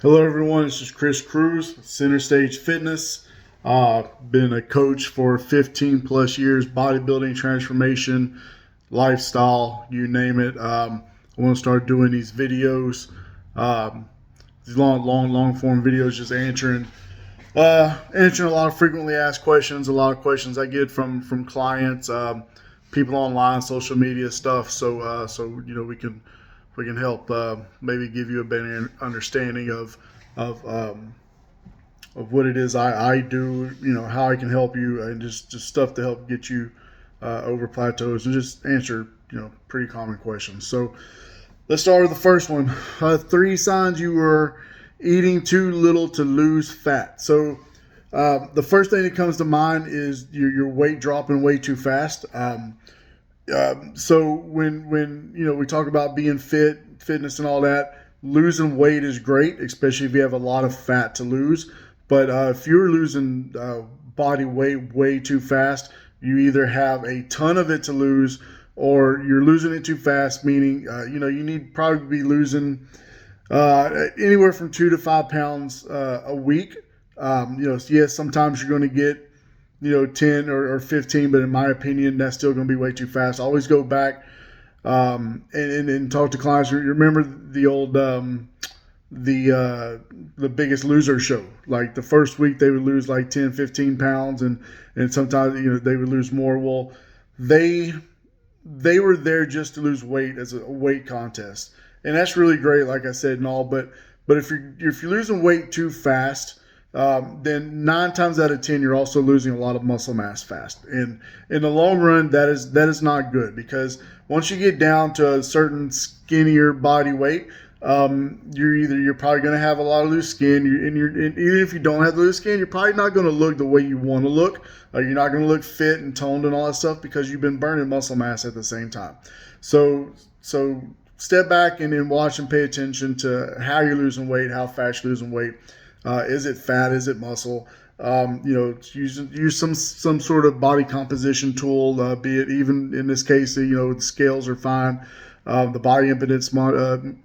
Hello, everyone. This is Chris Cruz, Center Stage Fitness. Been a coach for 15 plus years, bodybuilding, transformation, lifestyle, you name it. I want to start doing these videos, um, these long form videos, just answering a lot of frequently asked questions, a lot of questions I get from clients, people online, social media stuff. So we can help maybe give you a better understanding of um, of what it is I do, how I can help you, and just stuff to help get you over plateaus and just answer pretty common questions. So let's start with the first one. Three signs you are eating too little to lose fat. So the first thing that comes to mind is your weight dropping way too fast. So when we talk about being fit, fitness, and all that, losing weight is great, especially if you have a lot of fat to lose. But if you're losing body weight way too fast, you either have a ton of it to lose, or you're losing it too fast. Meaning, you need probably be losing anywhere from 2 to 5 pounds a week. Yes, sometimes you're going to get 10 or 15, but in my opinion, that's still going to be way too fast. I always go back and talk to clients. You remember the old the Biggest Loser show? Like the first week they would lose like 10, 15 pounds, and sometimes they would lose more. Well, they they were there just to lose weight as a weight contest, and that's really great, like I said, and all. But if you're losing weight too fast, then 9 times out of 10 you're also losing a lot of muscle mass fast, and in the long run that is not good, because once you get down to a certain skinnier body weight, you're probably going to have a lot of loose skin. And even if you don't have the loose skin, you're probably not going to look the way you want to look. You're not going to look fit and toned and all that stuff, because you've been burning muscle mass at the same time. So step back and then watch and pay attention to how you're losing weight, how fast you're losing weight. Is it fat? Is it muscle? Use some sort of body composition tool, be it, even in this case, the scales are fine. The body impedance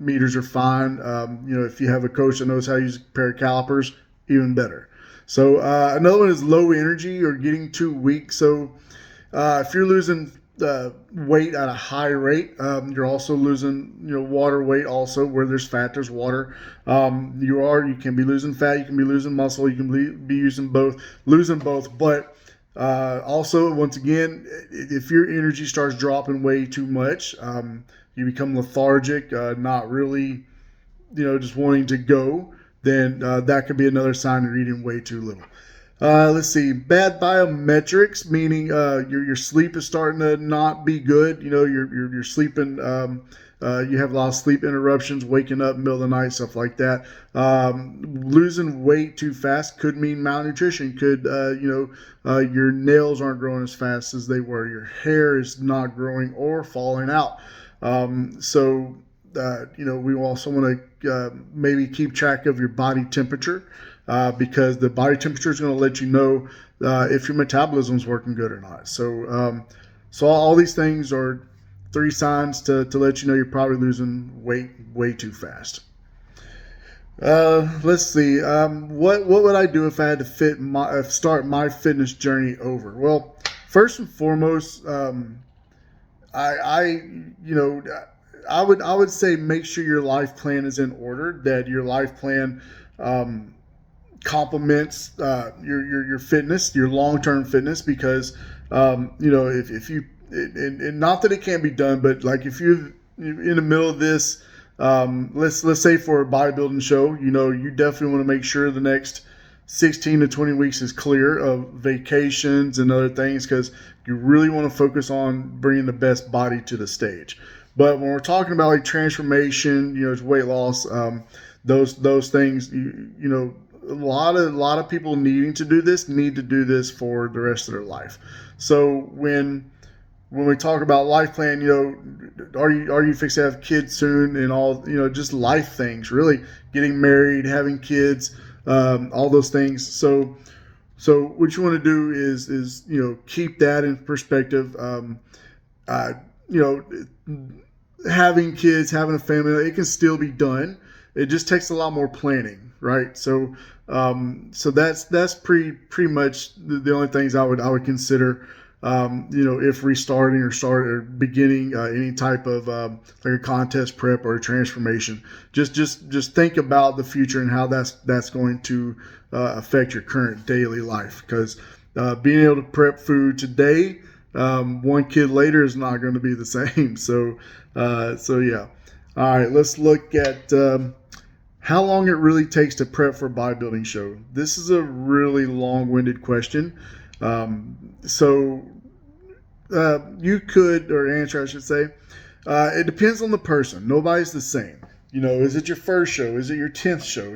meters are fine. If you have a coach that knows how to use a pair of calipers, even better. So another one is low energy or getting too weak. So if you're losing weight at a high rate, you're also losing water weight. Also, where there's fat, there's water. You can be losing fat, you can be losing muscle, you can be losing both. But also, once again, if your energy starts dropping way too much, you become lethargic, not really, just wanting to go, then that could be another sign you're eating way too little. Let's see, bad biometrics, meaning your sleep is starting to not be good. You're sleeping. You have a lot of sleep interruptions, waking up in the middle of the night, stuff like that. Losing weight too fast could mean malnutrition. Could your nails aren't growing as fast as they were. Your hair is not growing or falling out. We also want to maybe keep track of your body temperature, because the body temperature is going to let you know if your metabolism is working good or not. So all these things are three signs to let you know you're probably losing weight way too fast. Let's see. What would I do if I had to start my fitness journey over? Well, first and foremost, I you know I would say make sure your life plan is in order. That your life plan complements your fitness, your long term fitness, because if you, and not that it can't be done, but like if you're in the middle of this, let's say for a bodybuilding show, you definitely want to make sure the next 16 to 20 weeks is clear of vacations and other things, because you really want to focus on bringing the best body to the stage. But when we're talking about like transformation, weight loss, those things, a lot of people need to do this for the rest of their life. So when we talk about life plan, are you fixed to have kids soon, and all, just life things, really getting married, having kids, all those things. So what you want to do is keep that in perspective. Uh, you know, Having kids, having a family, it can still be done. it just takes a lot more planning, right? So so that's pretty much the only things I would consider. If restarting or beginning any type of like a contest prep or a transformation, just think about the future and how that's going to affect your current daily life. Because being able to prep food today, one kid later is not going to be the same. So yeah. All right, let's look at how long it really takes to prep for a bodybuilding show. This is a really long-winded question. You could, or answer, I should say, it depends on the person. Nobody's the same. Is it your first show? Is it your 10th show?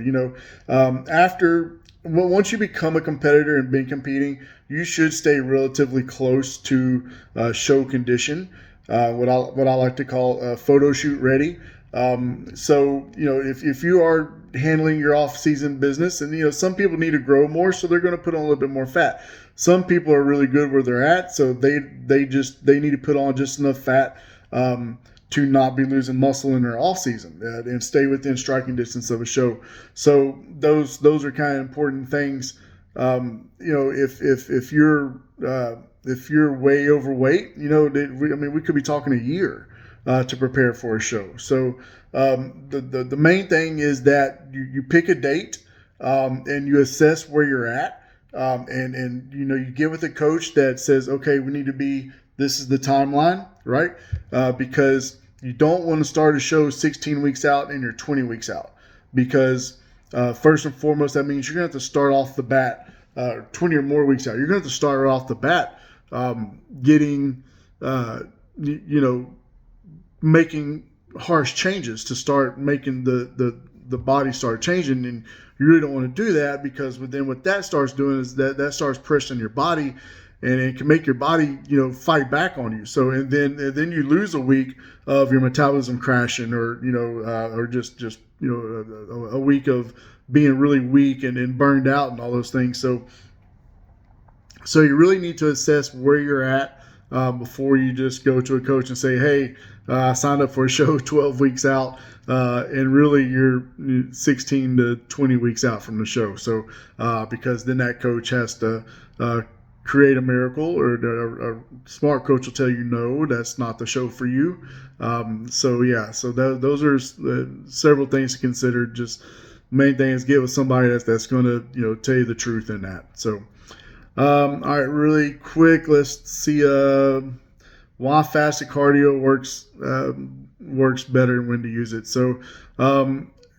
Once you become a competitor and been competing, you should stay relatively close to show condition, what I like to call photo shoot ready. If you are handling your off-season business, and some people need to grow more, so they're going to put on a little bit more fat. Some people are really good where they're at, so they need to put on just enough fat to not be losing muscle in their off season and stay within striking distance of a show. So those are kind of important things. If you're way overweight, we could be talking a year to prepare for a show. So the main thing is that you pick a date and you assess where you're at. And you get with a coach that says, okay, this is the timeline, right? Because you don't want to start a show 16 weeks out and you're 20 weeks out. Because first and foremost, that means you're going to have to start off the bat 20 or more weeks out. You're going to have to start off the bat making harsh changes to start making the body start changing. And you really don't want to do that, because then what that starts doing is that starts pressuring your body, and it can make your body fight back on you. So and then you lose a week of your metabolism crashing, or just a week of being really weak and burned out and all those things. So you really need to assess where you're at before you just go to a coach and say, hey, I signed up for a show 12 weeks out, and really you're 16 to 20 weeks out from the show. So because then that coach has to create a miracle, or a smart coach will tell you, no, that's not the show for you. Those are several things to consider. Just main thing is get with somebody that's going to tell you the truth in that. So all right, really quick, let's see why fasted cardio works better and when to use it. So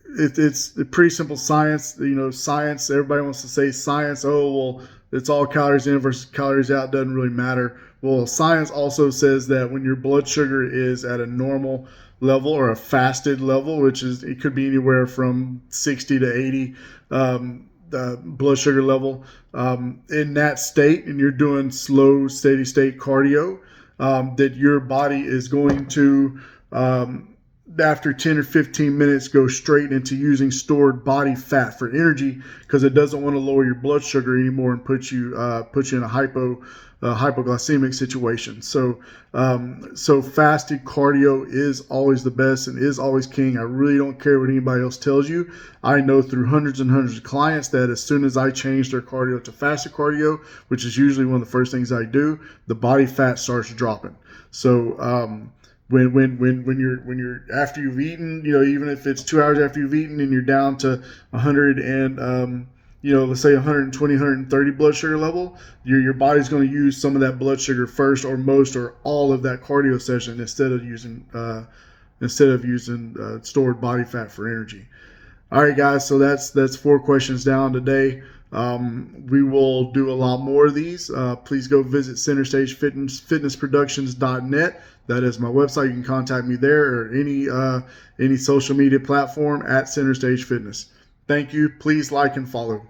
it's a pretty simple science. Science, everybody wants to say science. Oh, well, it's all calories in versus calories out. Doesn't really matter. Well, science also says that when your blood sugar is at a normal level or a fasted level, which is, it could be anywhere from 60 to 80 blood sugar level, in that state, and you're doing slow, steady state cardio, that your body is going to, after 10 or 15 minutes, go straight into using stored body fat for energy, because it doesn't want to lower your blood sugar anymore and put you in a hypoglycemic situation. So fasted cardio is always the best and is always king. I really don't care what anybody else tells you. I know through hundreds and hundreds of clients that as soon as I change their cardio to fasted cardio, which is usually one of the first things I do, the body fat starts dropping. So when you're after you've eaten, even if it's 2 hours after you've eaten and you're down to 100 and let's say 120, 130 blood sugar level, your body's going to use some of that blood sugar first, or most, or all of that cardio session, instead of using stored body fat for energy. All right, guys. So that's 4 questions down today. We will do a lot more of these. Please go visit CenterStageFitnessProductions.net. That is my website. You can contact me there, or any social media platform at Center Stage Fitness. Thank you. Please like and follow.